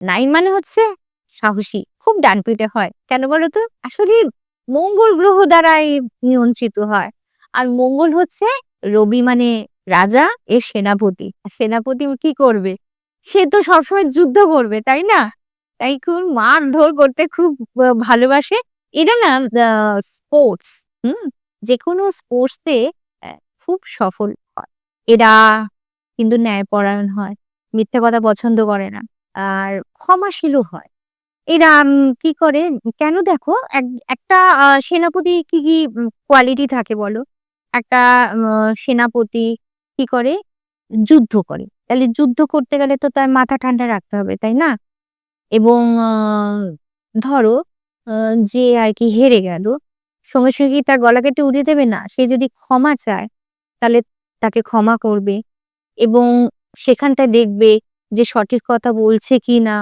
9 মানে হচ্ছে সাহসী, খুব ডানপিটে হয়। কেন বলো তো? আসলে মঙ্গল গ্রহ দ্বারাই নিয়ন্ত্রিত হয়। আর মঙ্গল হচ্ছে রবি মানে রাজা, এর সেনাপতি। আর সেনাপতি কি করবে? সে তো সবসময় যুদ্ধ করবে, তাই না? তাই খুব মারধর করতে খুব ভালোবাসে। এরা না আ স্পোর্টস, হুম? যেকোনো স্পোর্টস এ অ্যা খুব সফল হয়। এরা কিন্তু ন্যায়পরায়ণ হয়। মিথ্যা কথা পছন্দ করে না। আর ক্ষমাশীলও হয়। এরা কি করে কেন দেখো একটা সেনাপতি কি কোয়ালিটি থাকে বলো? একটা সেনাপতি কি করে? যুদ্ধ করে। তাহলে যুদ্ধ করতে গেলে তো তার মাথা ঠান্ডা রাখতে হবে, তাই না? এবং ধরো আ যে আরকি হেরে গেল, সঙ্গে কি তার গলা কেটে উড়িয়ে দেবে? না। সে যদি ক্ষমা চায়, তাহলে তাকে ক্ষমা করবে এবং সেখানটায় দেখবে যে সঠিক কথা বলছে কিনা